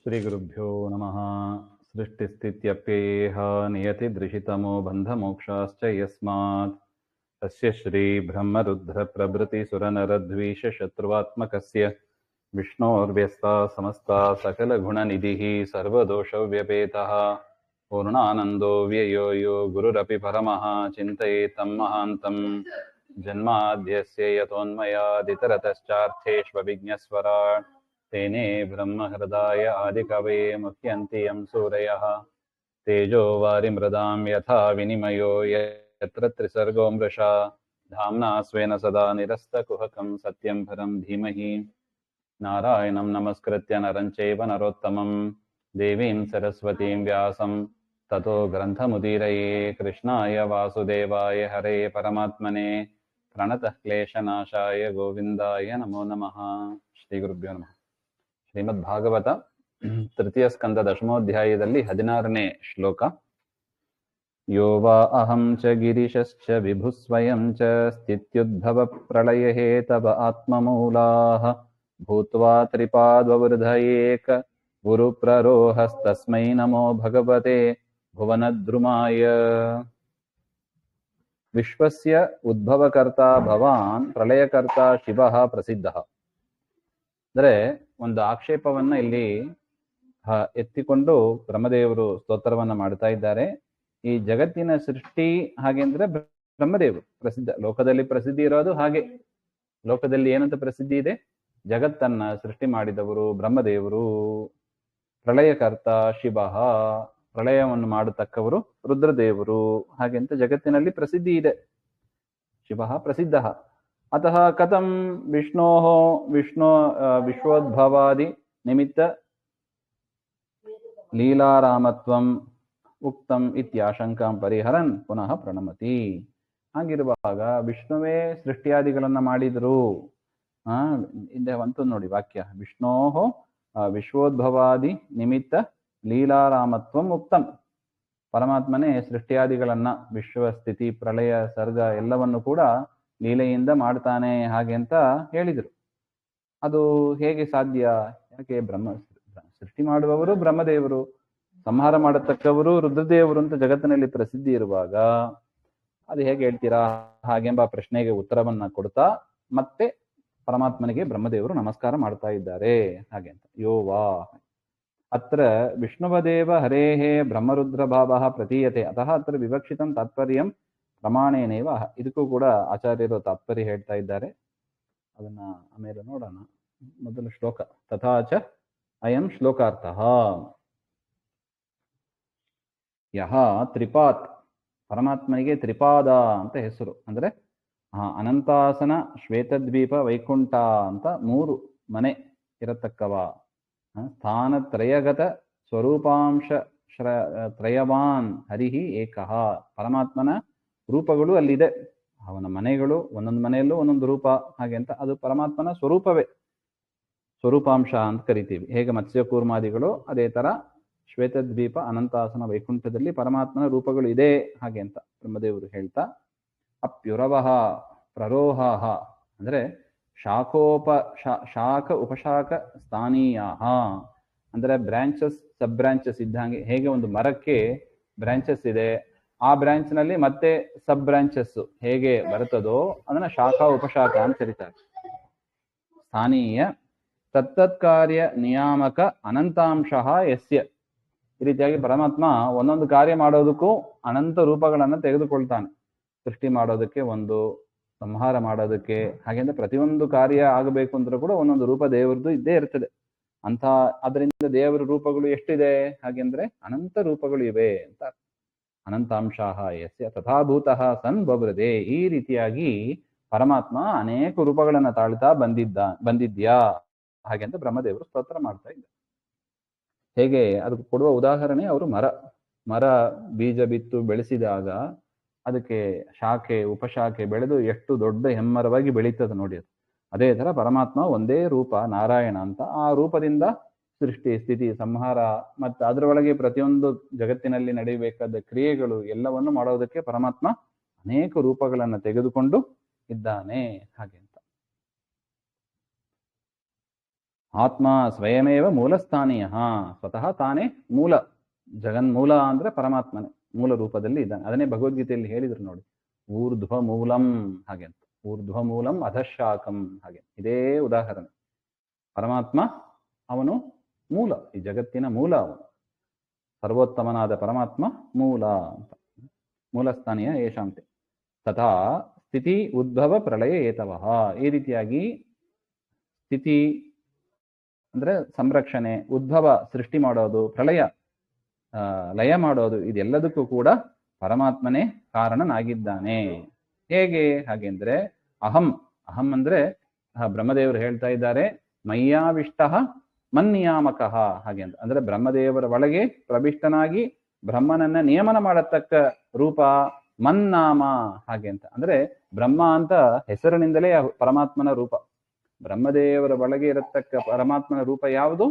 ಶ್ರೀಗುರುಭ್ಯೋ ನಮಃ. ಸೃಷ್ಟಿಸ್ಥಿತ್ಯಪ್ಯಯೇಹ ನಿಯತಿದೃಶಿತಮೋ ಬಂಧಮೋಕ್ಷಾಶ್ಚ ಯಸ್ಮಾತ್ ತಸ್ಯ ಶ್ರೀ ಬ್ರಹ್ಮರುದ್ರ ಪ್ರಭೃತಿ ಸುರನರದ್ವೀಷ ಶತ್ರುವಾತ್ಮಕಸ್ಯ ವಿಷ್ಣೋರ್ವ್ಯಸ್ತಾ ಸಮಸ್ತಾ ಸಕಲಗುಣನಿಧಿಃ ಸರ್ವದೋಷವ್ಯಪೇತಃ ಪೂರ್ಣಾನಂದೋ ವ್ಯಯೋ ಯೋ ಗುರುರಪಿ ಪರಮಃ ಚಿಂತಯೇತಂ ಮಹಾಂತಂ ಜನ್ಮಾದ್ಯಸ್ಯ ಯತೋನ್ಮಯಾದಿತರತಶ್ಚಾರ್ಥೇಷ್ವವಿಘ್ನಸ್ವರಾಟ್ तेने ब्रह्महृदाय आदिकवये मुह्यन्ति यं सूरयः तेजो वारिमृदां यथा विनिमयो यत्र त्रिसर्गो मृषा धाम्ना स्वेन सदा निरस्तकुहकं सत्यं परं धीमहि नारायणं नमस्कृत्य नरं चैव नरोत्तमं देवीं सरस्वतीं व्यासं ततो ग्रन्थमुदीरये कृष्णाय वासुदेवाय हरे परमात्मने प्रणतः क्लेशनाशाय गोविन्दाय नमो नमः. ಶ್ರೀಗುರುಭ್ಯೋ ನಮಃ. ಶ್ರೀಮದ್ ಭಾಗವತ ತೃತೀಯ ಸ್ಕಂದ ದಶಮೋಧ್ಯಾಯದಲ್ಲಿ 16ನೇ ಶ್ಲೋಕ. ಯೋ ವಾ ಅಹಂ ಚ ಗಿರಿಶಶ್ಚ ವಿಭು ಸ್ವಯಂ ಚ ಸ್ಥಿತ್ಯುದ್ಭವ ಪ್ರಳಯ ಹೇತವ ಆತ್ಮಮೂಲಾಃ ಭೂತ್ವಾ ತ್ರಿಪಾದ್ವವೃಧಯೇಕ ಗುರು ಪ್ರರೋಹಸ್ತಸ್ಮೈ ನಮೋ ಭಗವತೆ ಭುವನದ್ರುಮಾಯ. ವಿಶ್ವಸ್ಯ ಉದ್ಭವಕರ್ತ ಭವಾನ್ ಪ್ರಳಯಕರ್ತ ಶಿವಃ ಪ್ರಸಿದ್ಧಃ. ಅಂದರೆ ಒಂದು ಆಕ್ಷೇಪವನ್ನ ಇಲ್ಲಿ ಎತ್ತಿಕೊಂಡು ಬ್ರಹ್ಮದೇವರು ಸ್ತೋತ್ರವನ್ನ ಮಾಡ್ತಾ ಇದ್ದಾರೆ. ಈ ಜಗತ್ತಿನ ಸೃಷ್ಟಿ ಹಾಗೆ ಅಂದ್ರೆ ಬ್ರಹ್ಮದೇವರು ಪ್ರಸಿದ್ಧ, ಲೋಕದಲ್ಲಿ ಪ್ರಸಿದ್ಧಿ ಇರೋದು ಹಾಗೆ. ಲೋಕದಲ್ಲಿ ಏನಂತ ಪ್ರಸಿದ್ಧಿ ಇದೆ? ಜಗತ್ತನ್ನ ಸೃಷ್ಟಿ ಮಾಡಿದವರು ಬ್ರಹ್ಮದೇವರು. ಪ್ರಳಯಕರ್ತ ಶಿವ, ಪ್ರಳಯವನ್ನು ಮಾಡತಕ್ಕವರು ರುದ್ರದೇವರು, ಹಾಗೆಂತ ಜಗತ್ತಿನಲ್ಲಿ ಪ್ರಸಿದ್ಧಿ ಇದೆ. ಶಿವ ಪ್ರಸಿದ್ಧ. ಅತಃ ಕಥಂ ವಿಶ್ವೋದ್ಭವಾದಿ ನಿಮಿತ್ತ ಲೀಲಾರಾಮತ್ವಂ ಉಕ್ತಂ ಇತ್ಯಾಶಂಕಾಂ ಪರಿಹರನ್ ಪುನಃ ಪ್ರಣಮತಿ. ಹಾಗಿರುವಾಗ ವಿಷ್ಣುವೇ ಸೃಷ್ಟಿಯಾದಿಗಳನ್ನ ಮಾಡಿದ್ರು. ಹಿಂದೆ ಬಂತು ನೋಡಿ ವಾಕ್ಯ, ವಿಷ್ಣೋಹೋ ವಿಶ್ವೋದ್ಭವಾದಿ ನಿಮಿತ್ತ ಲೀಲಾರಾಮತ್ವಂ ಉಕ್ತಂ. ಪರಮಾತ್ಮನೇ ಸೃಷ್ಟಿಯಾದಿಗಳನ್ನ, ವಿಶ್ವ ಸ್ಥಿತಿ ಪ್ರಳಯ ಸರ್ಗ ಎಲ್ಲವನ್ನು ಕೂಡ ಲೀಲೆಯಿಂದ ಮಾಡ್ತಾನೆ ಹಾಗೆ ಅಂತ ಹೇಳಿದರು. ಅದು ಹೇಗೆ ಸಾಧ್ಯ? ಯಾಕೆ? ಸೃಷ್ಟಿ ಮಾಡುವವರು ಬ್ರಹ್ಮದೇವರು, ಸಂಹಾರ ಮಾಡತಕ್ಕವರು ರುದ್ರದೇವರು ಅಂತ ಜಗತ್ತಿನಲ್ಲಿ ಪ್ರಸಿದ್ಧಿ ಇರುವಾಗ ಅದು ಹೇಗೆ ಹೇಳ್ತೀರಾ ಹಾಗೆಂಬ ಪ್ರಶ್ನೆಗೆ ಉತ್ತರವನ್ನ ಕೊಡ್ತಾ ಮತ್ತೆ ಪರಮಾತ್ಮನಿಗೆ ಬ್ರಹ್ಮದೇವರು ನಮಸ್ಕಾರ ಮಾಡ್ತಾ ಇದ್ದಾರೆ ಹಾಗೆ ಅಂತ. ಯೋ ವಾ ಅತ್ರ ವಿಷ್ಣುವದೇವ ಹರೇಃ ಬ್ರಹ್ಮರುದ್ರ ಭಾವಃ ಪ್ರತೀಯತೆ ಅತಃ ಅತ್ರ ವಿವಕ್ಷಿತಂ ತಾತ್ಪರ್ಯಂ ಪ್ರಮಾಣೇನೇವ. ಇದಕ್ಕೂ ಕೂಡ ಆಚಾರ್ಯರು ತಾತ್ಪರ್ಯ ಹೇಳ್ತಾ ಇದ್ದಾರೆ, ಅದನ್ನ ಆಮೇಲೆ ನೋಡೋಣ. ಮೊದಲು ಶ್ಲೋಕ. ತಥಾಚ ಅಯಂ ಶ್ಲೋಕಾರ್ಥಃ ಯಹ ತ್ರಿಪಾತ್, ಪರಮಾತ್ಮನಿಗೆ ತ್ರಿಪಾದ ಅಂತ ಹೆಸರು. ಅಂದ್ರೆ ಅನಂತಾಸನ, ಶ್ವೇತದ್ವೀಪ, ವೈಕುಂಠ ಅಂತ 3 ಮನೆ ಇರತಕ್ಕವ. ಸ್ಥಾನತ್ರಯಗತ ಸ್ವರೂಪಾಂಶ ತ್ರಯವಾನ್ ಹರಿಹಿ ಏಕಃ. ಪರಮಾತ್ಮನ ರೂಪಗಳು ಅಲ್ಲಿದೆ, ಅವನ ಮನೆಗಳು, ಒಂದೊಂದು ಮನೆಯಲ್ಲೂ ಒಂದೊಂದು ರೂಪ ಹಾಗೆ ಅಂತ. ಅದು ಪರಮಾತ್ಮನ ಸ್ವರೂಪವೇ, ಸ್ವರೂಪಾಂಶ ಅಂತ ಕರಿತೀವಿ. ಹೇಗೆ ಮತ್ಸ್ಯಕೂರ್ಮಾದಿಗಳು, ಅದೇ ತರ ಶ್ವೇತದ್ವೀಪ, ಅನಂತಾಸನ, ವೈಕುಂಠದಲ್ಲಿ ಪರಮಾತ್ಮನ ರೂಪಗಳು ಇದೆ ಹಾಗೆ ಅಂತ ಬ್ರಹ್ಮದೇವರು ಹೇಳ್ತಾ, ಅಪ್ಯುರವಃ ಪ್ರರೋಹ ಅಂದ್ರೆ ಶಾಖ ಉಪಶಾಖ ಸ್ಥಾನೀಯ ಅಂದ್ರೆ ಬ್ರಾಂಚಸ್, ಸಬ್ ಬ್ರಾಂಚಸ್ ಇದ್ದಂಗೆ. ಹೇಗೆ ಒಂದು ಮರಕ್ಕೆ ಬ್ರಾಂಚಸ್ ಇದೆ, ಆ ಬ್ರಾಂಚ್ ನಲ್ಲಿ ಮತ್ತೆ ಸಬ್ ಬ್ರಾಂಚಸ್ ಹೇಗೆ ಬರುತ್ತದೋ ಅದನ್ನ ಶಾಖಾ ಉಪಶಾಖ ಅಂತ ಕರೀತಾರೆ. ಸ್ಥಾನೀಯ ತತ್ತತ್ ಕಾರ್ಯ ನಿಯಾಮಕ ಅನಂತಾಂಶ ಯಸ್ಯ. ಈ ರೀತಿಯಾಗಿ ಪರಮಾತ್ಮ ಒಂದೊಂದು ಕಾರ್ಯ ಮಾಡೋದಕ್ಕೂ ಅನಂತ ರೂಪಗಳನ್ನ ತೆಗೆದುಕೊಳ್ತಾನೆ. ಸೃಷ್ಟಿ ಮಾಡೋದಕ್ಕೆ ಒಂದು, ಸಂಹಾರ ಮಾಡೋದಕ್ಕೆ, ಹಾಗೆಂದ್ರೆ ಪ್ರತಿಯೊಂದು ಕಾರ್ಯ ಆಗಬೇಕು ಅಂದ್ರೂ ಕೂಡ ಒಂದೊಂದು ರೂಪ ದೇವರದ್ದು ಇದ್ದೇ ಇರ್ತದೆ. ಅದರಿಂದ ದೇವರ ರೂಪಗಳು ಎಷ್ಟಿದೆ ಹಾಗೆಂದ್ರೆ ಅನಂತ ರೂಪಗಳು ಇವೆ ಅಂತ. ಅನಂತಾಂಶಃ ಯಸ್ಯ ತಥಾಭೂತಃ ಸನ್ ಬಬ್ರದೆ. ಈ ರೀತಿಯಾಗಿ ಪರಮಾತ್ಮ ಅನೇಕ ರೂಪಗಳನ್ನ ತಾಳ್ತಾ ಬಂದಿದ್ಯಾ ಹಾಗೆ ಅಂತ ಬ್ರಹ್ಮದೇವರು ಸ್ತೋತ್ರ ಮಾಡ್ತಾ ಇದ್ದಾರೆ. ಹೇಗೆ ಅದಕ್ಕೆ ಕೊಡುವ ಉದಾಹರಣೆ, ಅವರು ಮರ ಬೀಜ ಬಿತ್ತು ಬೆಳೆಸಿದಾಗ ಅದಕ್ಕೆ ಶಾಖೆ ಉಪಶಾಖೆ ಬೆಳೆದು ಎಷ್ಟು ದೊಡ್ಡ ಹೆಮ್ಮರವಾಗಿ ಬೆಳೀತದೆ ನೋಡಿ. ಅದು ಅದೇ ತರ ಪರಮಾತ್ಮ ಒಂದೇ ರೂಪ ನಾರಾಯಣ ಅಂತ. ಆ ರೂಪದಿಂದ ಸೃಷ್ಟಿ, ಸ್ಥಿತಿ, ಸಂಹಾರ ಮತ್ತು ಅದರೊಳಗೆ ಪ್ರತಿಯೊಂದು ಜಗತ್ತಿನಲ್ಲಿ ನಡೆಯಬೇಕಾದ ಕ್ರಿಯೆಗಳು ಎಲ್ಲವನ್ನು ಮಾಡೋದಕ್ಕೆ ಪರಮಾತ್ಮ ಅನೇಕ ರೂಪಗಳನ್ನು ತೆಗೆದುಕೊಂಡು ಇದ್ದಾನೆ ಹಾಗೆ ಅಂತ. ಆತ್ಮ ಸ್ವಯಮೇವ ಮೂಲಸ್ಥಾನೀಯ, ಸ್ವತಃ ತಾನೇ ಮೂಲ, ಜಗನ್ಮೂಲ ಅಂದ್ರೆ ಪರಮಾತ್ಮನೇ ಮೂಲ ರೂಪದಲ್ಲಿ ಇದ್ದಾನೆ. ಅದನ್ನೇ ಭಗವದ್ಗೀತೆಯಲ್ಲಿ ಹೇಳಿದ್ರು ನೋಡಿ, ಊರ್ಧ್ವ ಮೂಲಂ ಹಾಗೆ ಅಂತ, ಊರ್ಧ್ವ ಮೂಲಂ ಅಧಶಾಖಂ ಹಾಗೆ. ಇದೇ ಉದಾಹರಣೆ. ಪರಮಾತ್ಮ ಅವನು ಮೂಲ, ಈ ಜಗತ್ತಿನ ಮೂಲ ಅವನು, ಸರ್ವೋತ್ತಮನಾದ ಪರಮಾತ್ಮ ಮೂಲ ಅಂತ. ಮೂಲಸ್ಥಾನೀಯ ಯಶಾಂತೆ ತಥಾ ಸ್ಥಿತಿ ಉದ್ಭವ ಪ್ರಳಯ ಏತವಃ. ಈ ರೀತಿಯಾಗಿ ಸ್ಥಿತಿ ಅಂದ್ರೆ ಸಂರಕ್ಷಣೆ, ಉದ್ಭವ ಸೃಷ್ಟಿ ಮಾಡೋದು, ಪ್ರಳಯ ಲಯ ಮಾಡೋದು, ಇದೆಲ್ಲದಕ್ಕೂ ಕೂಡ ಪರಮಾತ್ಮನೇ ಕಾರಣನಾಗಿದ್ದಾನೆ. ಹೇಗೆ ಹಾಗೆಂದ್ರೆ ಅಹಂ, ಅಹಂ ಅಂದ್ರೆ ಬ್ರಹ್ಮದೇವರು ಹೇಳ್ತಾ ಇದ್ದಾರೆ, ಮಯ್ಯಾವಿಷ್ಟ ಮನ್ನಿಯಾಮಕ ಹಾಗೆ ಅಂತ. ಅಂದ್ರೆ ಬ್ರಹ್ಮದೇವರ ಒಳಗೆ ಪ್ರವಿಷ್ಟನಾಗಿ ಬ್ರಹ್ಮನನ್ನ ನಿಯಮನ ಮಾಡತಕ್ಕ ರೂಪ ಮನ್ನಾಮ ಹಾಗೆ ಅಂತ. ಅಂದ್ರೆ ಬ್ರಹ್ಮ ಅಂತ ಹೆಸರಿನಿಂದಲೇ ಪರಮಾತ್ಮನ ರೂಪ. ಬ್ರಹ್ಮದೇವರ ಒಳಗೆ ಇರತಕ್ಕ ಪರಮಾತ್ಮನ ರೂಪ ಯಾವುದು,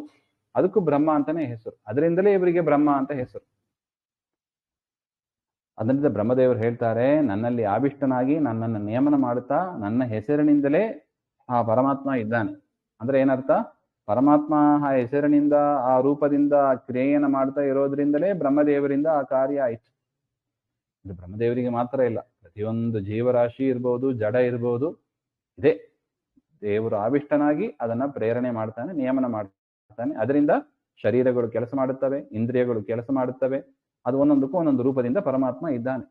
ಅದಕ್ಕೂ ಬ್ರಹ್ಮ ಅಂತಾನೆ ಹೆಸರು. ಅದರಿಂದಲೇ ಇವರಿಗೆ ಬ್ರಹ್ಮ ಅಂತ ಹೆಸರು. ಅದರಿಂದ ಬ್ರಹ್ಮದೇವರು ಹೇಳ್ತಾರೆ, ನನ್ನಲ್ಲಿ ಆವಿಷ್ಟನಾಗಿ ನನ್ನನ್ನು ನಿಯಮನ ಮಾಡುತ್ತಾ ನನ್ನ ಹೆಸರಿನಿಂದಲೇ ಆ ಪರಮಾತ್ಮ ಇದ್ದಾನೆ. ಅಂದ್ರೆ ಏನರ್ಥ, ಪರಮಾತ್ಮ ಆ ಹೆಸರಿನಿಂದ ಆ ರೂಪದಿಂದ ಆ ಕ್ರಿಯೆಯನ್ನು ಮಾಡ್ತಾ ಇರೋದ್ರಿಂದಲೇ ಬ್ರಹ್ಮದೇವರಿಂದ ಆ ಕಾರ್ಯ ಆಯ್ತು. ಇದು ಬ್ರಹ್ಮದೇವರಿಗೆ ಮಾತ್ರ ಇಲ್ಲ, ಪ್ರತಿಯೊಂದು ಜೀವರಾಶಿ ಇರ್ಬೋದು, ಜಡ ಇರ್ಬೋದು, ಇದೆ ದೇವರು ಆವಿಷ್ಟನಾಗಿ ಅದನ್ನ ಪ್ರೇರಣೆ ಮಾಡ್ತಾನೆ, ನಿಯಮನ ಮಾಡ್ತಾನೆ. ಅದರಿಂದ ಶರೀರಗಳು ಕೆಲಸ ಮಾಡುತ್ತವೆ, ಇಂದ್ರಿಯಗಳು ಕೆಲಸ ಮಾಡುತ್ತವೆ. ಅದು ಒಂದೊಂದಕ್ಕೂ ಒಂದೊಂದು ರೂಪದಿಂದ ಪರಮಾತ್ಮ ಇದ್ದಾನೆ.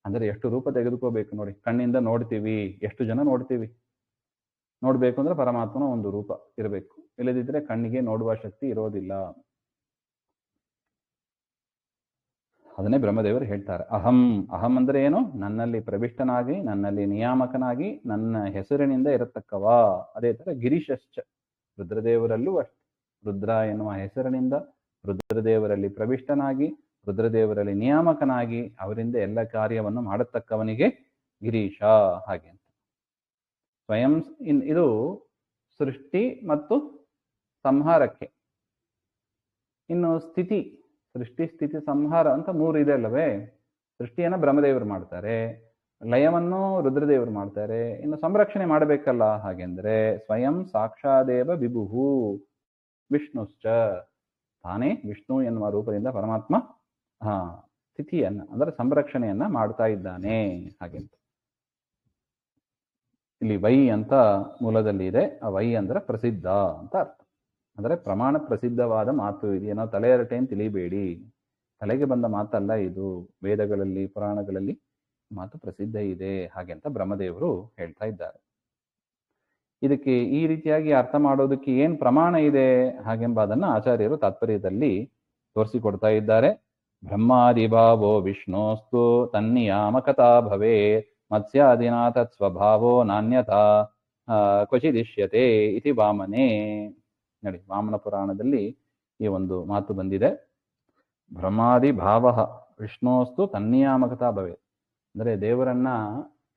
ಅಂದ್ರೆ ಎಷ್ಟು ರೂಪ ತೆಗೆದುಕೋಬೇಕು ನೋಡಿ. ಕಣ್ಣಿಂದ ನೋಡ್ತೀವಿ, ಎಷ್ಟು ಜನ ನೋಡ್ತೀವಿ, ನೋಡ್ಬೇಕು ಅಂದ್ರೆ ಪರಮಾತ್ಮನ ಒಂದು ರೂಪ ಇರಬೇಕು, ಇಲ್ಲದಿದ್ರೆ ಕಣ್ಣಿಗೆ ನೋಡುವ ಶಕ್ತಿ ಇರೋದಿಲ್ಲ. ಅದನ್ನೇ ಬ್ರಹ್ಮದೇವರು ಹೇಳ್ತಾರೆ, ಅಹಂ, ಅಹಂ ಅಂದ್ರೆ ಏನು, ನನ್ನಲ್ಲಿ ಪ್ರವಿಷ್ಟನಾಗಿ ನನ್ನಲ್ಲಿ ನಿಯಾಮಕನಾಗಿ ನನ್ನ ಹೆಸರಿನಿಂದ ಇರತಕ್ಕವ. ಅದೇ ತರ ಗಿರೀಶಶ್ಚ, ರುದ್ರದೇವರಲ್ಲೂ ಅಷ್ಟೆ, ರುದ್ರ ಎನ್ನುವ ಹೆಸರಿನಿಂದ ರುದ್ರದೇವರಲ್ಲಿ ಪ್ರವಿಷ್ಟನಾಗಿ ರುದ್ರದೇವರಲ್ಲಿ ನಿಯಾಮಕನಾಗಿ ಅವರಿಂದ ಎಲ್ಲ ಕಾರ್ಯವನ್ನು ಮಾಡತಕ್ಕವನಿಗೆ ಗಿರೀಶ ಹಾಗೆ ಅಂತ. ಸ್ವಯಂ ಇದು ಸೃಷ್ಟಿ ಮತ್ತು ಸಂಹಾರಕ್ಕೆ. ಇನ್ನು ಸ್ಥಿತಿ, ಸೃಷ್ಟಿ ಸ್ಥಿತಿ ಸಂಹಾರ ಅಂತ ಮೂರು ಇದೆ ಅಲ್ಲವೇ. ಸೃಷ್ಟಿಯನ್ನ ಬ್ರಹ್ಮದೇವರು ಮಾಡ್ತಾರೆ, ಲಯವನ್ನು ರುದ್ರದೇವರು ಮಾಡ್ತಾರೆ, ಇನ್ನು ಸಂರಕ್ಷಣೆ ಮಾಡಬೇಕಲ್ಲ. ಹಾಗೆಂದ್ರೆ ಸ್ವಯಂ ಸಾಕ್ಷಾದೇವ ವಿಭುಹು ವಿಷ್ಣುಶ್ಚ, ತಾನೇ ವಿಷ್ಣು ಎನ್ನುವ ರೂಪದಿಂದ ಪರಮಾತ್ಮ ಸ್ಥಿತಿಯನ್ನ ಅಂದ್ರೆ ಸಂರಕ್ಷಣೆಯನ್ನ ಮಾಡ್ತಾ ಇದ್ದಾನೆ ಹಾಗೆಂತ. ಇಲ್ಲಿ ವೈ ಅಂತ ಮೂಲದಲ್ಲಿ ಇದೆ, ಆ ವೈ ಅಂದ್ರೆ ಪ್ರಸಿದ್ಧ ಅಂತ ಅರ್ಥ. ಅಂದ್ರೆ ಪ್ರಮಾಣ ಪ್ರಸಿದ್ಧವಾದ ಮಾತು. ಇದೇನೋ ತಲೆಯರಟೆ ಅಂತ ತಿಳಿಬೇಡಿ, ತಲೆಗೆ ಬಂದ ಮಾತಲ್ಲ ಇದು. ವೇದಗಳಲ್ಲಿ ಪುರಾಣಗಳಲ್ಲಿ ಮಾತು ಪ್ರಸಿದ್ಧ ಇದೆ ಹಾಗೆ ಅಂತ ಬ್ರಹ್ಮದೇವರು ಹೇಳ್ತಾ ಇದ್ದಾರೆ. ಇದಕ್ಕೆ ಈ ರೀತಿಯಾಗಿ ಅರ್ಥ ಮಾಡೋದಕ್ಕೆ ಏನ್ ಪ್ರಮಾಣ ಇದೆ ಹಾಗೆಂಬುದನ್ನ ಆಚಾರ್ಯರು ತಾತ್ಪರ್ಯದಲ್ಲಿ ತೋರಿಸಿಕೊಡ್ತಾ ಇದ್ದಾರೆ. ಬ್ರಹ್ಮಾದಿಭಾವೋ ವಿಷ್ಣೋಸ್ತು ತನ್ನಿಯಾಮಕತಾ ಭವೇ ಮತ್ಸ್ಯಾದಿನಾ ತತ್ ಸ್ವಭಾವೋ ನಾಣ್ಯತಾ ಕ್ವಚಿದಿಷ್ಯತೆ ಇತಿ ವಾಮನೇ. ನೋಡಿ, ವಾಮನ ಪುರಾಣದಲ್ಲಿ ಈ ಒಂದು ಮಾತು ಬಂದಿದೆ. ಬ್ರಹ್ಮಾದಿ ಭಾವ ವಿಷ್ಣೋಸ್ತು ತನ್ನಿಯಾಮಕತಾ ಭವೇ, ಅಂದ್ರೆ ದೇವರನ್ನ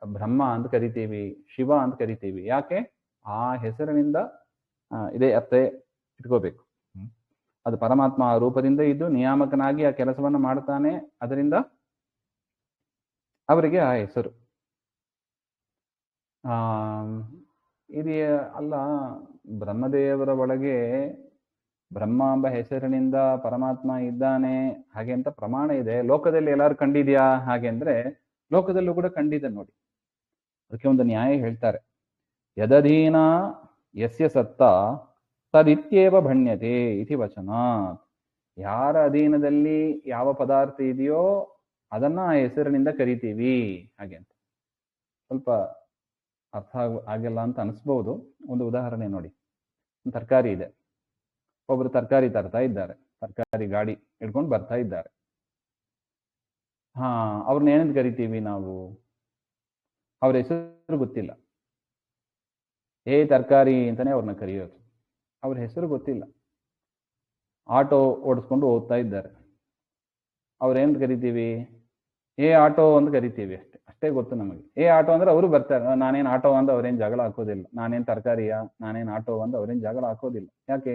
ಬ್ರಹ್ಮ ಅಂತ ಕರಿತೀವಿ, ಶಿವ ಅಂತ ಕರಿತೀವಿ. ಯಾಕೆ? ಆ ಹೆಸರಿನಿಂದ ಇದೇ ಅರ್ಥ ಇಟ್ಕೋಬೇಕು. ಅದು ಪರಮಾತ್ಮ ಆ ರೂಪದಿಂದ ಇದ್ದು ನಿಯಾಮಕನಾಗಿ ಆ ಕೆಲಸವನ್ನು ಮಾಡ್ತಾನೆ, ಅದರಿಂದ ಅವರಿಗೆ ಆ ಹೆಸರು. ಇದು ಅಲ್ಲ, ಬ್ರಹ್ಮದೇವರ ಒಳಗೆ ಬ್ರಹ್ಮ ಎಂಬ ಹೆಸರಿನಿಂದ ಪರಮಾತ್ಮ ಇದ್ದಾನೆ ಹಾಗೆ ಅಂತ ಪ್ರಮಾಣ ಇದೆ. ಲೋಕದಲ್ಲಿ ಎಲ್ಲಾರು ಕಂಡಿದ್ಯಾ ಹಾಗೆ ಅಂದ್ರೆ ಲೋಕದಲ್ಲೂ ಕೂಡ ಕಂಡಿದೆ ನೋಡಿ. ಅದಕ್ಕೆ ಒಂದು ನ್ಯಾಯ ಹೇಳ್ತಾರೆ, ಯದಧೀನ ಯಸ್ಯ ಸತ್ತ ತದಿತ್ಯೇವ ಭಣ್ಯತೆ ಇತಿ ವಚನಾತ್. ಯಾರ ಅಧೀನದಲ್ಲಿ ಯಾವ ಪದಾರ್ಥ ಇದೆಯೋ ಅದನ್ನ ಆ ಹೆಸರಿನಿಂದ ಕರಿತೀವಿ ಹಾಗೆ ಅಂತ. ಸ್ವಲ್ಪ ಅರ್ಥ ಆಗಿಲ್ಲ ಅಂತ ಅನಿಸ್ಬಹುದು. ಒಂದು ಉದಾಹರಣೆ ನೋಡಿ. ಒಂದು ತರಕಾರಿ ಇದೆ, ಒಬ್ರು ತರಕಾರಿ ತರ್ತಾ ಇದ್ದಾರೆ, ತರಕಾರಿ ಗಾಡಿ ಹಿಡ್ಕೊಂಡು ಬರ್ತಾ ಇದ್ದಾರೆ. ಅವ್ರನ್ನ ಏನಂತ ಕರಿತೀವಿ ನಾವು? ಅವ್ರ ಹೆಸರು ಗೊತ್ತಿಲ್ಲ, ತರಕಾರಿ ಅಂತಾನೆ ಅವ್ರನ್ನ ಕರೆಯೋದು. ಅವ್ರ ಹೆಸರು ಗೊತ್ತಿಲ್ಲ. ಆಟೋ ಓಡಿಸ್ಕೊಂಡು ಹೋಗ್ತಾ ಇದ್ದಾರೆ, ಅವ್ರೇನ್ ಕರಿತೀವಿ? ಆಟೋ ಅಂತ ಕರಿತೀವಿ, ಅಷ್ಟೇ ಗೊತ್ತು ನಮಗೆ. ಆಟೋ ಅಂದ್ರೆ ಅವರು ಬರ್ತಾರೆ. ನಾನೇನ್ ಆಟೋ ಅಂದ ಅವ್ರೇನ್ ಜಗಳ ಹಾಕೋದಿಲ್ಲ. ನಾನೇನ್ ತರಕಾರಿಯ, ನಾನೇನ್ ಆಟೋ ಅಂದ ಅವ್ರೇನ್ ಜಗಳ ಹಾಕೋದಿಲ್ಲ. ಯಾಕೆ?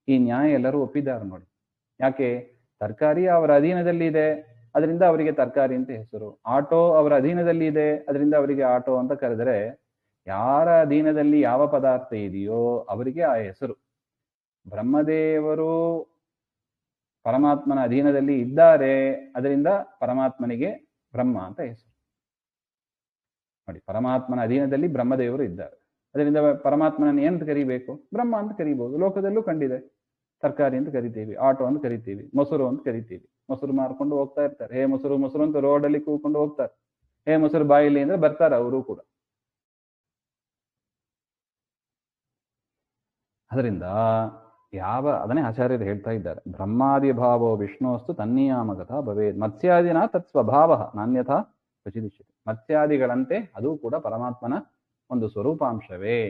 ಈ ನ್ಯಾಯ ಎಲ್ಲರೂ ಒಪ್ಪಿದ್ದಾರೆ ನೋಡಿ. ಯಾಕೆ? ತರಕಾರಿ ಅವರ ಅಧೀನದಲ್ಲಿ ಇದೆ, ಅದರಿಂದ ಅವರಿಗೆ ತರಕಾರಿ ಅಂತ ಹೆಸರು. ಆಟೋ ಅವರ ಅಧೀನದಲ್ಲಿ ಇದೆ, ಅದರಿಂದ ಅವರಿಗೆ ಆಟೋ ಅಂತ ಕರೆದರೆ ಯಾರ ಅಧೀನದಲ್ಲಿ ಯಾವ ಪದಾರ್ಥ ಇದೆಯೋ ಅವರಿಗೆ ಆ ಹೆಸರು. ಬ್ರಹ್ಮದೇವರು ಪರಮಾತ್ಮನ ಅಧೀನದಲ್ಲಿ ಇದ್ದಾರೆ, ಅದರಿಂದ ಪರಮಾತ್ಮನಿಗೆ ಬ್ರಹ್ಮ ಅಂತ ಹೆಸರು. ನೋಡಿ, ಪರಮಾತ್ಮನ ಅಧೀನದಲ್ಲಿ ಬ್ರಹ್ಮದೇವರು ಇದ್ದಾರೆ, ಅದರಿಂದ ಪರಮಾತ್ಮನನ್ನು ಏನಂತ ಕರಿಬೇಕು? ಬ್ರಹ್ಮ ಅಂತ ಕರಿಬಹುದು. ಲೋಕದಲ್ಲೂ ಕಂಡಿದೆ. ತರಕಾರಿ ಅಂತ ಕರಿತೀವಿ, ಆಟೋ ಅಂತ ಕರಿತೀವಿ, ಮೊಸರು ಅಂತ ಕರಿತೀವಿ. ಮೊಸರು ಮಾರ್ಕೊಂಡು ಹೋಗ್ತಾ ಇರ್ತಾರೆ, ಹೇ ಮೊಸರು ಮೊಸರು ಅಂತ ರೋಡಲ್ಲಿ ಕೂಕೊಂಡು ಹೋಗ್ತಾರೆ. ಹೇ ಮೊಸರು ಬಾಯಿಲಿ ಅಂದ್ರೆ ಬರ್ತಾರೆ ಅವರು ಕೂಡ. ಅದರಿಂದ ಅದನ್ನೇ ಆಚಾರ್ಯರು ಹೇಳ್ತಾ ಇದ್ದಾರೆ, ಬ್ರಹ್ಮಾದಿ ಭಾವೋ ವಿಷ್ಣುವಸ್ತು ತನ್ನಿಯಾಮಗತ ಭವೇದ್ ಮತ್ಸ್ಯಾದಿನ ತತ್ ಸ್ವಭಾವ ನಾನ್ಯಥಾ ಪ್ರಚಿದಿಶ್ಯತೆ. ಮತ್ಸ್ಯಾದಿಗಳಂತೆ ಅದು ಕೂಡ ಪರಮಾತ್ಮನ ಒಂದು ಸ್ವರೂಪಾಂಶವೇ.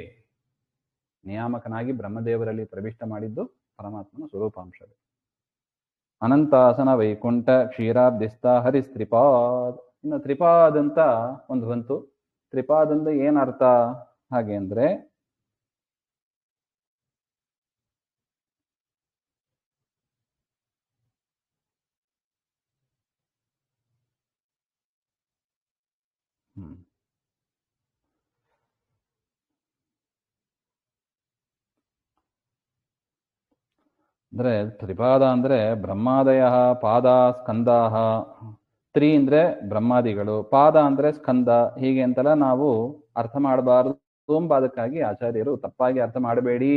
ನಿಯಾಮಕನಾಗಿ ಬ್ರಹ್ಮದೇವರಲ್ಲಿ ಪ್ರವಿಷ್ಟ ಮಾಡಿದ್ದು ಪರಮಾತ್ಮನ ಸ್ವರೂಪಾಂಶವೇ. ಅನಂತಾಸನ ವೈಕುಂಠ ಕ್ಷೀರಾಬ್ಧಿಸ್ತ ಹರಿಸ್ತ್ರಿಪಾದ್. ಇನ್ನು ತ್ರಿಪಾದ್ ಅಂತ ಒಂದು ಬಂತು. ತ್ರಿಪಾದ್ ಅಂದ್ರೆ ಏನರ್ಥ? ಹಾಗೆ ಅಂದ್ರೆ ಅಂದ್ರೆ ತ್ರಿಪಾದ ಅಂದ್ರೆ ಬ್ರಹ್ಮಾದಯ ಪಾದ ಸ್ಕಂದಾಹ. ತ್ರಿ ಅಂದ್ರೆ ಬ್ರಹ್ಮಾದಿಗಳು, ಪಾದ ಅಂದ್ರೆ ಸ್ಕಂದ, ಹೀಗೆ ಅಂತೆಲ್ಲ ನಾವು ಅರ್ಥ ಮಾಡಬಾರದು ಎಂಬ ಅದಕ್ಕಾಗಿ ಆಚಾರ್ಯರು ತಪ್ಪಾಗಿ ಅರ್ಥ ಮಾಡಬೇಡಿ,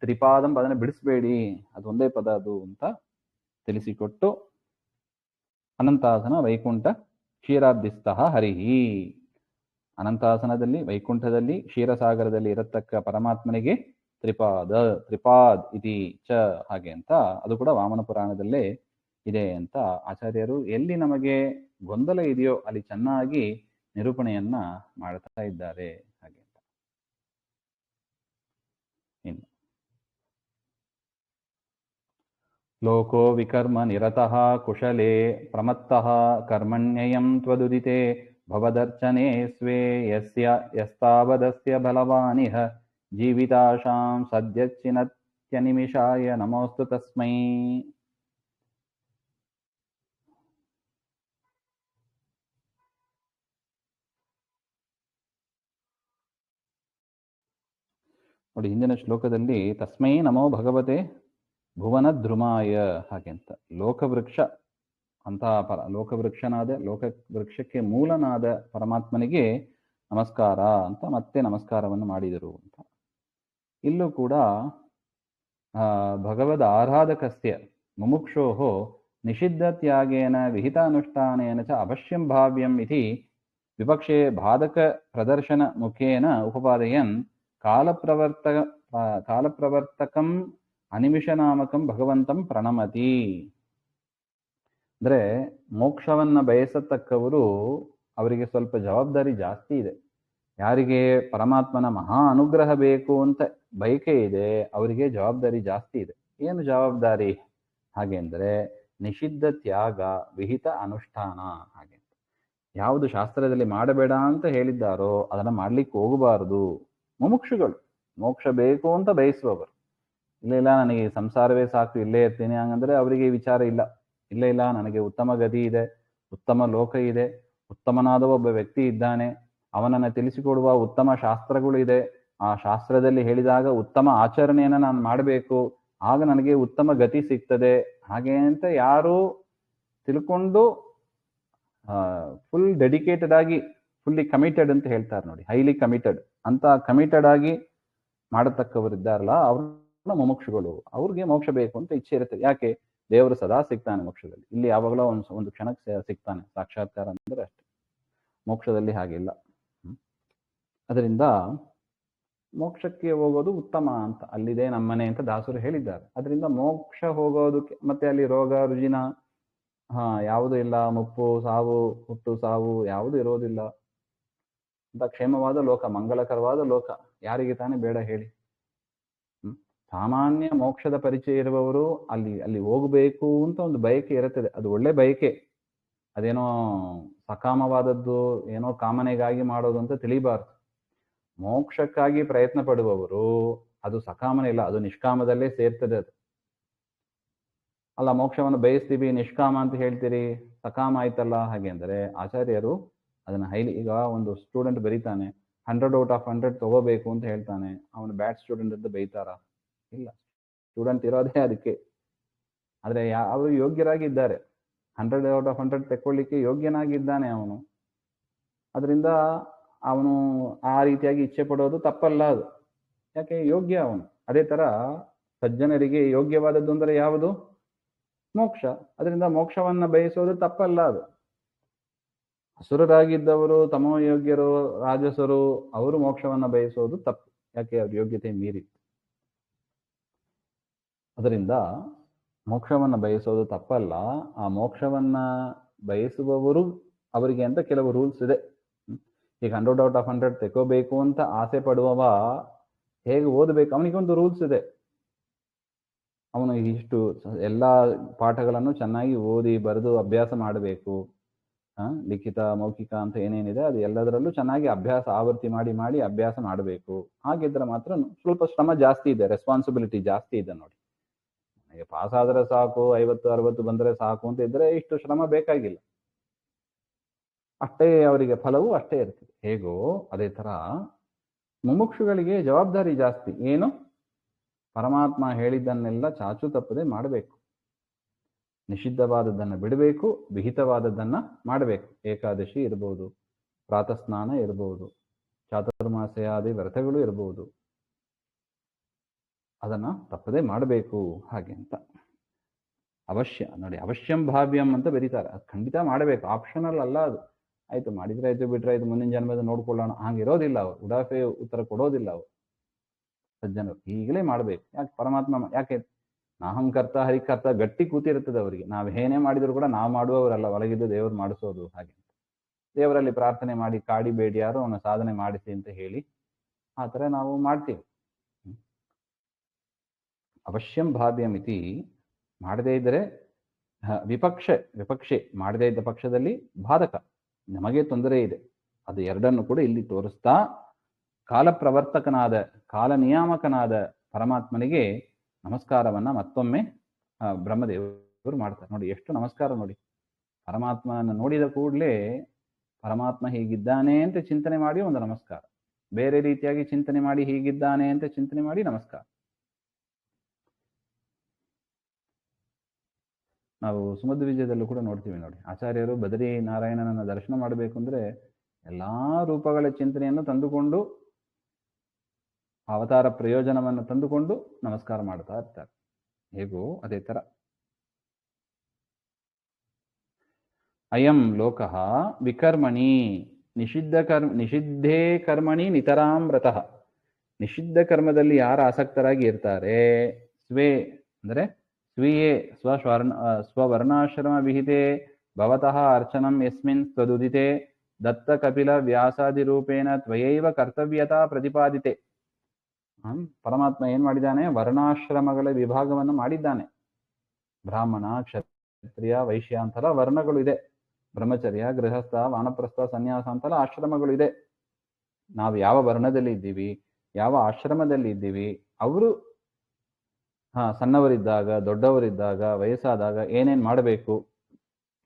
ತ್ರಿಪಾದಂ ಅದನ್ನ ಬಿಡಿಸ್ಬೇಡಿ, ಅದೊಂದೇ ಪದ ಅದು ಅಂತ ತಿಳಿಸಿಕೊಟ್ಟು, ಅನಂತಾಸನ ವೈಕುಂಠ ಕ್ಷೀರಾಬ್ಧಿಸ್ತಃ ಹರಿಹಿ. ಅನಂತಾಸನದಲ್ಲಿ ವೈಕುಂಠದಲ್ಲಿ ಕ್ಷೀರಸಾಗರದಲ್ಲಿ ಇರತಕ್ಕ ಪರಮಾತ್ಮನಿಗೆ ತ್ರಿಪಾದ್ ಇತಿ ಚ, ಹಾಗೆ ಅಂತ ಅದು ಕೂಡ ವಾಮನ ಪುರಾಣದಲ್ಲೇ ಇದೆ ಅಂತ ಆಚಾರ್ಯರು ಎಲ್ಲಿ ನಮಗೆ ಗೊಂದಲ ಇದೆಯೋ ಅಲ್ಲಿ ಚೆನ್ನಾಗಿ ನಿರೂಪಣೆಯನ್ನ ಮಾಡ್ತಾ ಇದ್ದಾರೆ. ಹಾಗೆ ಅಂತ ಇನ್ನು ಲೋಕೋ ವಿಕರ್ಮ ನಿರತಃ ಕುಶಲೇ ಪ್ರಮತ್ತಃ ಕರ್ಮಣ್ಯಯಂ ತ್ವದುದಿತೆ ಭವದರ್ಚನೆ ಸ್ವೇ ಯಸ್ತಾವದಸ್ಯ ಬಲವಾನಿಹ ಜೀವಿತಾಶಾಂ ಸದ್ಯಚ್ಚಿನತ್ಯನಿಮಿಷಾಯ ನಮೋಸ್ತು ತಸ್ಮೈ. ನೋಡಿ, ಹಿಂದಿನ ಶ್ಲೋಕದಲ್ಲಿ ತಸ್ಮೈ ನಮೋ ಭಗವತೆ ಭುವನ ಧ್ರುಮಾಯ ಹಾಗೆ ಅಂತ ಲೋಕವೃಕ್ಷ ಅಂತಹ ಲೋಕವೃಕ್ಷನಾದ ಲೋಕವೃಕ್ಷಕ್ಕೆ ಮೂಲನಾದ ಪರಮಾತ್ಮನಿಗೆ ನಮಸ್ಕಾರ ಅಂತ ಮತ್ತೆ ನಮಸ್ಕಾರವನ್ನು ಮಾಡಿದರು ಅಂತ. ಇಲ್ಲೂ ಕೂಡ ಭಗವದ್ ಆರಾಧಕಸ್ಯ ಮುಮುಕ್ಷೋಹೋ ನಿಷಿದ್ಧತ್ಯಾಗೇನ ವಿಹಿತಾನುಷ್ಠಾನೇನ ಚ ಅವಶ್ಯಂ ಭಾವ್ಯಂ ಇತಿ ವಿಪಕ್ಷೆ ಬಾಧಕ ಪ್ರದರ್ಶನ ಮುಖೇನ ಉಪಪಾದಯನ್ ಕಾಲಪ್ರವರ್ತಕಂ ಅನಿಮಿಷನಾಮಕಂ ಭಗವಂತಂ ಪ್ರಣಮತಿ. ಅಂದ್ರೆ ಮೋಕ್ಷವನ್ನ ಬಯಸತಕ್ಕವರು ಅವರಿಗೆ ಸ್ವಲ್ಪ ಜವಾಬ್ದಾರಿ ಜಾಸ್ತಿ ಇದೆ. ಯಾರಿಗೆ ಪರಮಾತ್ಮನ ಮಹಾ ಅನುಗ್ರಹ ಬೇಕು ಅಂತ ಬಯಕೆ ಇದೆ ಅವರಿಗೆ ಜವಾಬ್ದಾರಿ ಜಾಸ್ತಿ ಇದೆ. ಏನು ಜವಾಬ್ದಾರಿ? ಹಾಗೆ ಅಂದ್ರೆ ನಿಷಿದ್ಧ ತ್ಯಾಗ ವಿಹಿತ ಅನುಷ್ಠಾನ. ಹಾಗೆ ಯಾವುದು ಶಾಸ್ತ್ರದಲ್ಲಿ ಮಾಡಬೇಡ ಅಂತ ಹೇಳಿದ್ದಾರೋ ಅದನ್ನ ಮಾಡ್ಲಿಕ್ಕೆ ಹೋಗಬಾರದು. ಮುಮುಕ್ಷುಗಳು ಮೋಕ್ಷ ಬೇಕು ಅಂತ ಬಯಸುವವರು, ಇಲ್ಲ ನನಗೆ ಸಂಸಾರವೇ ಸಾಕು ಇಲ್ಲೇ ಇರ್ತೀನಿ ಹಂಗಂದ್ರೆ ಅವರಿಗೆ ವಿಚಾರ ಇಲ್ಲ. ಇಲ್ಲ ನನಗೆ ಉತ್ತಮ ಗತಿ ಇದೆ, ಉತ್ತಮ ಲೋಕ ಇದೆ, ಉತ್ತಮನಾದ ಒಬ್ಬ ವ್ಯಕ್ತಿ ಇದ್ದಾನೆ, ಅವನನ್ನು ತಿಳಿಸಿಕೊಡುವ ಉತ್ತಮ ಶಾಸ್ತ್ರಗಳು ಇದೆ, ಆ ಶಾಸ್ತ್ರದಲ್ಲಿ ಹೇಳಿದಾಗ ಉತ್ತಮ ಆಚರಣೆಯನ್ನು ನಾನು ಮಾಡಬೇಕು, ಆಗ ನನಗೆ ಉತ್ತಮ ಗತಿ ಸಿಗ್ತದೆ. ಹಾಗೆ ಅಂತ ಯಾರು ತಿಳ್ಕೊಂಡು ಫುಲ್ ಡೆಡಿಕೇಟೆಡ್ ಆಗಿ ಫುಲ್ಲಿ ಕಮಿಟೆಡ್ ಅಂತ ಹೇಳ್ತಾರೆ ನೋಡಿ, ಹೈಲಿ ಕಮಿಟೆಡ್ ಅಂತ ಕಮಿಟೆಡ್ ಆಗಿ ಮಾಡತಕ್ಕವರಿದ್ದಾರಲ್ಲ ಅವ್ರನ್ನ ಮುಮುಕ್ಷುಗಳು. ಅವ್ರಿಗೆ ಮೋಕ್ಷ ಬೇಕು ಅಂತ ಇಚ್ಛೆ ಇರುತ್ತೆ. ಯಾಕೆ? ದೇವರು ಸದಾ ಸಿಗ್ತಾನೆ ಮೋಕ್ಷದಲ್ಲಿ, ಇಲ್ಲಿ ಯಾವಾಗಲೂ ಒಂದು ಕ್ಷಣಕ್ಕೆ ಸಿಗ್ತಾನೆ ಸಾಕ್ಷಾತ್ಕಾರ ಅಂದ್ರೆ ಅಷ್ಟೆ. ಮೋಕ್ಷದಲ್ಲಿ ಹಾಗಿಲ್ಲ. ಅದರಿಂದ ಮೋಕ್ಷಕ್ಕೆ ಹೋಗೋದು ಉತ್ತಮ ಅಂತ ಅಲ್ಲಿದೆ ನಮ್ಮನೆ ಅಂತ ದಾಸರು ಹೇಳಿದ್ದಾರೆ. ಅದರಿಂದ ಮೋಕ್ಷ ಹೋಗೋದಕ್ಕೆ ಮತ್ತೆ ಅಲ್ಲಿ ರೋಗ ರುಜಿನ ಯಾವುದೂ ಇಲ್ಲ, ಮುಪ್ಪು ಸಾವು ಹುಟ್ಟು ಸಾವು ಯಾವುದೂ ಇರೋದಿಲ್ಲ ಅಂತ ಕ್ಷೇಮವಾದ ಲೋಕ, ಮಂಗಳಕರವಾದ ಲೋಕ ಯಾರಿಗೆ ತಾನೇ ಬೇಡ ಹೇಳಿ. ಸಾಮಾನ್ಯ ಮೋಕ್ಷದ ಪರಿಚಯ ಇರುವವರು ಅಲ್ಲಿ ಹೋಗಬೇಕು ಅಂತ ಒಂದು ಬಯಕೆ ಇರುತ್ತದೆ. ಅದು ಒಳ್ಳೆ ಬಯಕೆ, ಅದೇನೋ ಸಕಾಮವಾದದ್ದು, ಏನೋ ಕಾಮನೆಗಾಗಿ ಮಾಡೋದು ಅಂತ ತಿಳಿಬಾರ್ದು. ಮೋಕ್ಷಕ್ಕಾಗಿ ಪ್ರಯತ್ನ ಪಡುವವರು ಅದು ಸಕಾಮನೆ ಇಲ್ಲ, ಅದು ನಿಷ್ಕಾಮದಲ್ಲೇ ಸೇರ್ತದೆ. ಅದು ಅಲ್ಲ, ಮೋಕ್ಷವನ್ನು ಬಯಸ್ತೀವಿ ನಿಷ್ಕಾಮ ಅಂತ ಹೇಳ್ತೀರಿ, ಸಕಾಮ ಆಯ್ತಲ್ಲ. ಹಾಗೆ ಅಂದರೆ ಆಚಾರ್ಯರು ಅದನ್ನ ಹೈಲಿ, ಈಗ ಒಂದು ಸ್ಟೂಡೆಂಟ್ ಬರೀತಾನೆ 100 ಔಟ್ ಆಫ್ 100 ತಗೋಬೇಕು ಅಂತ ಹೇಳ್ತಾನೆ, ಅವನು ಬ್ಯಾಡ್ ಸ್ಟೂಡೆಂಟ್ ಅಂತ ಬೈತಾರ? ಇಲ್ಲ, ಸ್ಟೂಡೆಂಟ್ ಇರೋದೇ ಅದಕ್ಕೆ. ಆದರೆ ಅವರು ಯೋಗ್ಯರಾಗಿದ್ದಾರೆ, 100 ಔಟ್ ಆಫ್ 100 ತೆಕ್ಕೊಳ್ಳಿಕ್ಕೆ ಯೋಗ್ಯನಾಗಿದ್ದಾನೆ ಅವನು. ಅದರಿಂದ ಅವನು ಆ ರೀತಿಯಾಗಿ ಇಚ್ಛೆ ಪಡೋದು ತಪ್ಪಲ್ಲ ಅದು, ಯಾಕೆ ಯೋಗ್ಯ ಅವನು. ಅದೇ ಥರ ಸಜ್ಜನರಿಗೆ ಯೋಗ್ಯವಾದದ್ದು ಅಂದರೆ ಯಾವುದು? ಮೋಕ್ಷ. ಅದರಿಂದ ಮೋಕ್ಷವನ್ನು ಬಯಸೋದು ತಪ್ಪಲ್ಲ ಅದು. ಅಸುರರಾಗಿದ್ದವರು, ತಮೋಯೋಗ್ಯರು, ರಾಜಸರು, ಅವರು ಮೋಕ್ಷವನ್ನು ಬಯಸೋದು ತಪ್ಪು, ಯಾಕೆ ಅವ್ರ ಯೋಗ್ಯತೆ ಮೀರಿತ್ತು. ಅದರಿಂದ ಮೋಕ್ಷವನ್ನು ಬಯಸೋದು ತಪ್ಪಲ್ಲ. ಆ ಮೋಕ್ಷವನ್ನು ಬಯಸುವವರು ಅವರಿಗೆ ಅಂತ ಕೆಲವು ರೂಲ್ಸ್ ಇದೆ. ಈಗ 100 ಔಟ್ ಆಫ್ 100 ತೆಗೋಬೇಕು ಅಂತ ಆಸೆ ಪಡುವವ ಹೇಗೆ ಓದಬೇಕು, ಅವನಿಗೊಂದು ರೂಲ್ಸ್ ಇದೆ. ಅವನು ಇಷ್ಟು ಎಲ್ಲ ಪಾಠಗಳನ್ನು ಚೆನ್ನಾಗಿ ಓದಿ ಬರೆದು ಅಭ್ಯಾಸ ಮಾಡಬೇಕು. ಲಿಖಿತ, ಮೌಖಿಕ ಅಂತ ಏನೇನಿದೆ ಅದು ಎಲ್ಲದರಲ್ಲೂ ಚೆನ್ನಾಗಿ ಅಭ್ಯಾಸ ಆವರ್ತಿ ಮಾಡಿ ಮಾಡಿ ಅಭ್ಯಾಸ ಮಾಡಬೇಕು. ಹಾಗಿದ್ರೆ ಮಾತ್ರ ಸ್ವಲ್ಪ ಶ್ರಮ ಜಾಸ್ತಿ ಇದೆ, ರೆಸ್ಪಾನ್ಸಿಬಿಲಿಟಿ ಜಾಸ್ತಿ ಇದೆ. ನೋಡಿ, ನನಗೆ ಪಾಸ್ ಆದರೆ ಸಾಕು, 50-60 ಬಂದರೆ ಸಾಕು ಅಂತ ಇದ್ರೆ ಇಷ್ಟು ಶ್ರಮ ಬೇಕಾಗಿಲ್ಲ. ಅಷ್ಟೇ ಅವರಿಗೆ ಫಲವೂ ಅಷ್ಟೇ ಇರ್ತದೆ. ಹೇಗೋ ಅದೇ ಥರ ಮುಮುಕ್ಷುಗಳಿಗೆ ಜವಾಬ್ದಾರಿ ಜಾಸ್ತಿ. ಏನು? ಪರಮಾತ್ಮ ಹೇಳಿದ್ದನ್ನೆಲ್ಲ ಚಾಚು ತಪ್ಪದೆ ಮಾಡಬೇಕು, ನಿಷಿದ್ಧವಾದದ್ದನ್ನು ಬಿಡಬೇಕು, ವಿಹಿತವಾದದ್ದನ್ನು ಮಾಡಬೇಕು. ಏಕಾದಶಿ ಇರ್ಬೋದು, ಪ್ರಾತಃಸ್ನಾನ ಇರ್ಬೋದು, ಚಾತುರ್ಮಾಸ್ಯಾದಿ ವ್ರತಗಳು ಇರ್ಬೋದು, ಅದನ್ನು ತಪ್ಪದೆ ಮಾಡಬೇಕು. ಹಾಗೆ ಅಂತ ಅವಶ್ಯ ನೋಡಿ, ಅವಶ್ಯಂ ಭಾವ್ಯಂ ಅಂತ ಬರೀತಾರೆ. ಅದು ಖಂಡಿತ ಮಾಡಬೇಕು, ಆಪ್ಷನಲ್ ಅಲ್ಲ ಅದು. ಆಯಿತು ಮಾಡಿದ್ರೆ ಆಯಿತು, ಬಿಟ್ರೆ ಆಯಿತು, ಮುಂದಿನ ಜನ್ಮದ ನೋಡ್ಕೊಳ್ಳೋಣ, ಹಂಗಿರೋದಿಲ್ಲ. ಅವರು ಉಡಾಫೆ ಉತ್ತರ ಕೊಡೋದಿಲ್ಲ ಅವರು ಸಜ್ಜನರು. ಈಗಲೇ ಮಾಡಬೇಕು. ಯಾಕೆ? ಪರಮಾತ್ಮ ಯಾಕೆ ನಾಹಂಕರ್ತ ಹರಿಕರ್ತ ಗಟ್ಟಿ ಕೂತಿರ್ತದೆ ಅವರಿಗೆ. ನಾವು ಏನೇ ಮಾಡಿದ್ರು ಕೂಡ ನಾವು ಮಾಡುವವರಲ್ಲ, ಒಳಗಿದ್ದು ದೇವರು ಮಾಡಿಸೋದು. ಹಾಗೆ ದೇವರಲ್ಲಿ ಪ್ರಾರ್ಥನೆ ಮಾಡಿ ಕಾಡಿಬೇಡಿ, ಯಾರು ಅವನ ಸಾಧನೆ ಮಾಡಿಸಿ ಅಂತ ಹೇಳಿ ಆ ಥರ ನಾವು ಮಾಡ್ತೀವಿ. ಅವಶ್ಯಂ ಭಾವ್ಯಮಿತಿ, ಮಾಡದೇ ಇದ್ದರೆ ವಿಪಕ್ಷೆ ಮಾಡದೇ ಇದ್ದ ಪಕ್ಷದಲ್ಲಿ ಬಾಧಕ, ನಮಗೆ ತೊಂದರೆ ಇದೆ. ಅದು ಎರಡನ್ನು ಕೂಡ ಇಲ್ಲಿ ತೋರಿಸ್ತಾ ಕಾಲ ಪ್ರವರ್ತಕನಾದ, ಕಾಲ ನಿಯಾಮಕನಾದ ಪರಮಾತ್ಮನಿಗೆ ನಮಸ್ಕಾರವನ್ನ ಮತ್ತೊಮ್ಮೆ ಬ್ರಹ್ಮದೇವರು ಮಾಡ್ತಾರೆ. ನೋಡಿ ಎಷ್ಟು ನಮಸ್ಕಾರ ನೋಡಿ. ಪರಮಾತ್ಮನನ್ನು ನೋಡಿದ ಕೂಡಲೇ ಪರಮಾತ್ಮ ಹೀಗಿದ್ದಾನೆ ಅಂತ ಚಿಂತನೆ ಮಾಡಿ ಒಂದು ನಮಸ್ಕಾರ, ಬೇರೆ ರೀತಿಯಾಗಿ ಚಿಂತನೆ ಮಾಡಿ ಹೀಗಿದ್ದಾನೆ ಅಂತ ಚಿಂತನೆ ಮಾಡಿ ನಮಸ್ಕಾರ. ನಾವು ಸುಮಧ್ವ ವಿಜಯದಲ್ಲೂ ಕೂಡ ನೋಡ್ತೀವಿ ನೋಡಿ, ಆಚಾರ್ಯರು ಬದರಿ ನಾರಾಯಣನನ್ನು ದರ್ಶನ ಮಾಡಬೇಕು ಅಂದ್ರೆ ಎಲ್ಲಾ ರೂಪಗಳ ಚಿಂತನೆಯನ್ನು ತಂದುಕೊಂಡು, ಅವತಾರ ಪ್ರಯೋಜನವನ್ನು ತಂದುಕೊಂಡು ನಮಸ್ಕಾರ ಮಾಡ್ತಾ ಇರ್ತಾರೆ. ಹೇಗೋ ಅದೇ ತರ ಅಯಂ ಲೋಕಃ ವಿಕರ್ಮಣಿ ನಿಷಿದ್ಧೇ ಕರ್ಮಣಿ ನಿತರಾಂ ರತಃ. ನಿಷಿದ್ಧ ಕರ್ಮದಲ್ಲಿ ಯಾರು ಆಸಕ್ತರಾಗಿ ಇರ್ತಾರೆ, ಸ್ವೇ ಅಂದರೆ ಸ್ವೀಯೇ ಸ್ವವರ್ಣಾಶ್ರಮ ವಿಹಿತೆ ಭವತಃ ಅರ್ಚನಂ ಯಸ್ಮಿನ್ ಸ್ವದುದಿತೆ ದತ್ತ ಕಪಿಲ ವ್ಯಾಸಾದಿ ರೂಪೇಣ ತ್ವಯೈವ ಕರ್ತವ್ಯತಾ ಪ್ರತಿಪಾದಿತೆ. ಪರಮಾತ್ಮ ಏನ್ ಮಾಡಿದ್ದಾನೆ? ವರ್ಣಾಶ್ರಮಗಳ ವಿಭಾಗವನ್ನು ಮಾಡಿದ್ದಾನೆ. ಬ್ರಾಹ್ಮಣ, ಕ್ಷತ್ರಿಯ, ವೈಶ್ಯ ಅಂತೆಲ್ಲ ವರ್ಣಗಳು ಇದೆ. ಬ್ರಹ್ಮಚರ್ಯ, ಗೃಹಸ್ಥ, ವಾನಪ್ರಸ್ಥ, ಸನ್ಯಾಸ ಅಂತೆಲ್ಲ ಆಶ್ರಮಗಳು ಇದೆ. ನಾವು ಯಾವ ವರ್ಣದಲ್ಲಿ ಇದ್ದೀವಿ, ಯಾವ ಆಶ್ರಮದಲ್ಲಿ ಇದ್ದೀವಿ, ಅವರು ಸಣ್ಣವರಿದ್ದಾಗ, ದೊಡ್ಡವರಿದ್ದಾಗ, ವಯಸ್ಸಾದಾಗ ಏನೇನ್ ಮಾಡಬೇಕು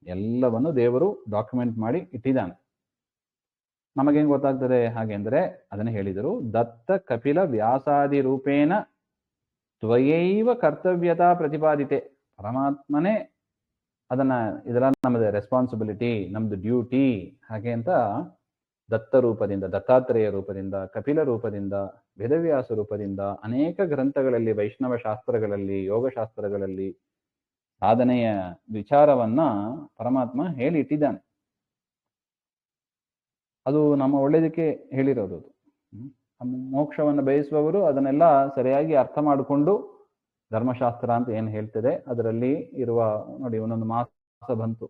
ಎಲ್ಲವನ್ನು ದೇವರು ಡಾಕ್ಯುಮೆಂಟ್ ಮಾಡಿ ಇಟ್ಟಿದ್ದಾನೆ. ನಮಗೇನು ಗೊತ್ತಾಗ್ತದೆ ಹಾಗೆಂದ್ರೆ ಅದನ್ನು ಹೇಳಿದರು. ದತ್ತ ಕಪಿಲ ವ್ಯಾಸಾದಿ ರೂಪೇಣ ತ್ವಯೈವ ಕರ್ತವ್ಯತಾ ಪ್ರತಿಪಾದಿತೆ. ಪರಮಾತ್ಮನೇ ಅದನ್ನ, ಇದೆಲ್ಲ ನಮ್ಮದು ರೆಸ್ಪಾನ್ಸಿಬಿಲಿಟಿ, ನಮ್ದು ಡ್ಯೂಟಿ ಹಾಗೆ ಅಂತ ದತ್ತ ರೂಪದಿಂದ, ದತ್ತಾತ್ರೇಯ ರೂಪದಿಂದ, ಕಪಿಲ ರೂಪದಿಂದ, ವೇದವ್ಯಾಸ ರೂಪದಿಂದ ಅನೇಕ ಗ್ರಂಥಗಳಲ್ಲಿ, ವೈಷ್ಣವ ಶಾಸ್ತ್ರಗಳಲ್ಲಿ, ಯೋಗಶಾಸ್ತ್ರಗಳಲ್ಲಿ ಸಾಧನೆಯ ವಿಚಾರವನ್ನ ಪರಮಾತ್ಮ ಹೇಳಿ ಇಟ್ಟಿದ್ದಾನೆ. ಅದು ನಮ್ಮ ಒಳ್ಳೆಯದಕ್ಕೆ ಹೇಳಿರೋದು. ಅದು ಮೋಕ್ಷವನ್ನು ಬಯಸುವವರು ಅದನ್ನೆಲ್ಲ ಸರಿಯಾಗಿ ಅರ್ಥ ಮಾಡಿಕೊಂಡು, ಧರ್ಮಶಾಸ್ತ್ರ ಅಂತ ಏನು ಹೇಳ್ತದೆ ಅದರಲ್ಲಿ ಇರುವ ನೋಡಿ, ಒಂದೊಂದು ಮಾಸ ಬಂತು,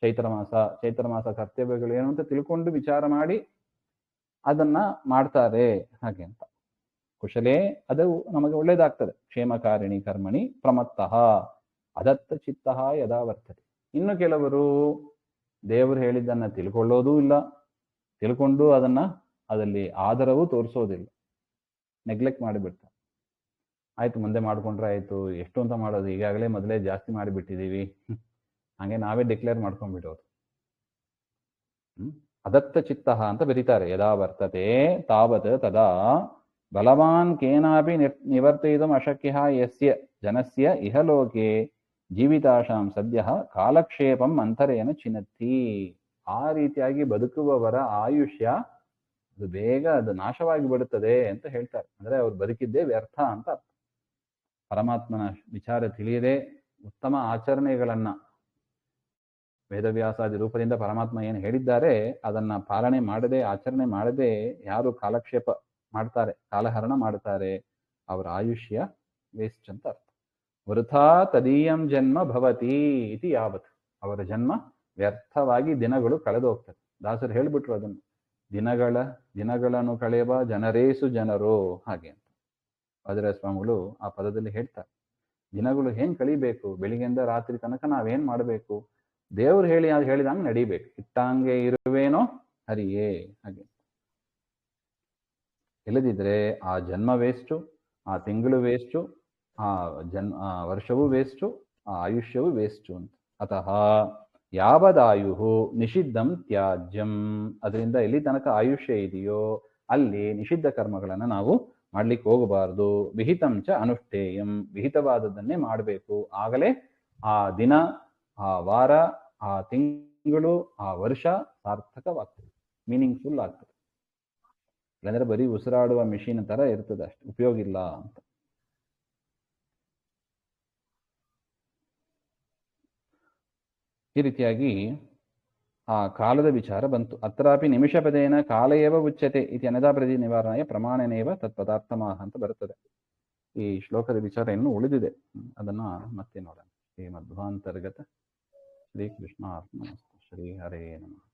ಚೈತ್ರ ಮಾಸ ಕರ್ತವ್ಯಗಳು ಏನು ಅಂತ ತಿಳ್ಕೊಂಡು ವಿಚಾರ ಮಾಡಿ ಅದನ್ನ ಮಾಡ್ತಾರೆ. ಹಾಗೆ ಅಂತ ಕುಶಲೇ ಅದು ನಮಗೆ ಒಳ್ಳೇದಾಗ್ತದೆ. ಕ್ಷೇಮಕಾರಿಣಿ ಕರ್ಮಣಿ ಪ್ರಮತ್ತಃ ಅದತ್ತ ಚಿತ್ತ ಯದಾ ವರ್ತತೆ. ಇನ್ನು ಕೆಲವರು ದೇವರು ಹೇಳಿದ್ದನ್ನ ತಿಳ್ಕೊಳ್ಳೋದೂ ಇಲ್ಲ, ತಿಳ್ಕೊಂಡು ಅದನ್ನ ಅದಲ್ಲಿ ಆಧಾರವೂ ತೋರಿಸೋದಿಲ್ಲ, ನೆಗ್ಲೆಕ್ಟ್ ಮಾಡಿಬಿಡ್ತಾರೆ. ಆಯ್ತು ಮುಂದೆ ಮಾಡ್ಕೊಂಡ್ರೆ ಆಯ್ತು, ಎಷ್ಟು ಅಂತ ಮಾಡೋದು, ಈಗಾಗಲೇ ಮೊದಲೇ ಜಾಸ್ತಿ ಮಾಡಿಬಿಟ್ಟಿದೀವಿ, ಹಾಗೆ ನಾವೇ ಡಿಕ್ಲೇರ್ ಮಾಡ್ಕೊಂಡ್ಬಿಡೋದು. ಅದತ್ತ ಚಿತ್ತ ಅಂತ ಬರೀತಾರೆ. ಯದಾ ವರ್ತತೆ ತಾವತ್ ತದಾ ಬಲವಾನ್ ಕೇನಾಪಿ ನಿವರ್ತಯಿತುಂ ಅಶಕ್ಯಃ ಯಸ್ಯ ಜನಸ್ಯ ಇಹಲೋಕೆ ಜೀವಿತಾಶಾಂ ಸದ್ಯ ಕಾಲಕ್ಷೇಪಂ ಅಂತರೇನ ಚಿನತ್ತಿ. ಆ ರೀತಿಯಾಗಿ ಬದುಕುವವರ ಆಯುಷ್ಯ ಅದು ಬೇಗ ಅದು ನಾಶವಾಗಿ ಬಿಡುತ್ತದೆ ಅಂತ ಹೇಳ್ತಾರೆ. ಅಂದ್ರೆ ಅವ್ರು ಬದುಕಿದ್ದೇ ವ್ಯರ್ಥ ಅಂತ ಅರ್ಥ. ಪರಮಾತ್ಮನ ವಿಚಾರ ತಿಳಿಯದೆ ಉತ್ತಮ ಆಚರಣೆಗಳನ್ನ ವೇದವ್ಯಾಸಾದಿ ರೂಪದಿಂದ ಪರಮಾತ್ಮ ಏನು ಹೇಳಿದ್ದಾರೆ ಅದನ್ನ ಪಾಲನೆ ಮಾಡದೆ ಆಚರಣೆ ಮಾಡದೆ ಯಾರು ಕಾಲಕ್ಷೇಪ ಮಾಡ್ತಾರೆ, ಕಾಲಹರಣ ಮಾಡ್ತಾರೆ, ಅವರ ಆಯುಷ್ಯ ವೇಸ್ಟ್ ಅಂತ ಅರ್ಥ. ವೃಥಾ ತದೀಯಂ ಜನ್ಮ ಭವತಿ ಇತಿ ಯಾವತ್. ಅವರ ಜನ್ಮ ವ್ಯರ್ಥವಾಗಿ ದಿನಗಳು ಕಳೆದು ಹೋಗ್ತದೆ. ದಾಸರು ಹೇಳ್ಬಿಟ್ರು ಅದನ್ನು, ದಿನಗಳನ್ನು ಕಳೆಯುವ ಜನರೇಸು ಜನರು ಹಾಗೆ ಅಂತ ವಾದಿರಾಜ ಸ್ವಾಮಿಗಳು ಆ ಪದದಲ್ಲಿ ಹೇಳ್ತಾರೆ. ದಿನಗಳು ಹೆಂಗ್ ಕಳಿಬೇಕು, ಬೆಳಿಗ್ಗೆಯಿಂದ ರಾತ್ರಿ ತನಕ ನಾವೇನ್ ಮಾಡಬೇಕು, ದೇವ್ರು ಹೇಳಿದಂಗೆ ನಡಿಬೇಕು. ಇಟ್ಟಂಗೆ ಇರುವೇನೋ ಹರಿಯೇ ಹಾಗೆ. ಇಲ್ಲದಿದ್ರೆ ಆ ಜನ್ಮ ವೇಸ್ಟು, ಆ ತಿಂಗಳು ವೇಸ್ಟು, ಆ ವರ್ಷವೂ ವೇಸ್ಟು, ಆ ಆಯುಷ್ಯವೂ ವೇಸ್ಟು ಅಂತ. ಅತಃ ಯಾವದಾಯು ನಿಷಿದ್ಧಂ ತ್ಯಾಜ್ಯಂ. ಅದರಿಂದ ಎಲ್ಲಿ ತನಕ ಆಯುಷ್ಯ ಇದೆಯೋ ಅಲ್ಲಿ ನಿಷಿದ್ಧ ಕರ್ಮಗಳನ್ನು ನಾವು ಮಾಡ್ಲಿಕ್ಕೆ ಹೋಗಬಾರ್ದು. ವಿಹಿತಂ ಚ ಅನುಷ್ಠೇಯಂ. ವಿಹಿತವಾದದ್ದನ್ನೇ ಮಾಡಬೇಕು. ಆಗಲೇ ಆ ದಿನ, ಆ ವಾರ, ಆ ತಿಂಗಳು, ಆ ವರ್ಷ ಸಾರ್ಥಕವಾಗ್ತದೆ, ಮೀನಿಂಗ್ಫುಲ್ ಆಗ್ತದೆ. ಇಲ್ಲಾಂದ್ರೆ ಬರೀ ಉಸಿರಾಡುವ ಮಿಷಿನ್ ತರ ಇರ್ತದೆ, ಅಷ್ಟು ಉಪಯೋಗ ಇಲ್ಲ ಅಂತ. ಈ ರೀತಿಯಾಗಿ ಆ ಕಾಲದ ವಿಚಾರ ಬಂತು. ಅತ್ರಾಪಿ ನಿಮಿಷಪದೇನ ಕಾಲಯೇವ ಉಚ್ಯತೆ ಇತಿ ಅನದಾ ಪ್ರತಿ ನಿವಾರಣೆಯ ಪ್ರಮಾಣನೇವ ತತ್ಪದಾರ್ಥಮಾಹ ಅಂತ ಬರುತ್ತದೆ. ಈ ಶ್ಲೋಕದ ವಿಚಾರ ಇನ್ನೂ ಉಳಿದಿದೆ, ಅದನ್ನ ಮತ್ತೆ ನೋಡೋಣ. ಶ್ರೀ ಮಧ್ವಾಂತರ್ಗತ ಶ್ರೀಕೃಷ್ಣ ಅರ್ಪಣಮಸ್ತು. ಶ್ರೀ ಹರೇ ನಮಃ.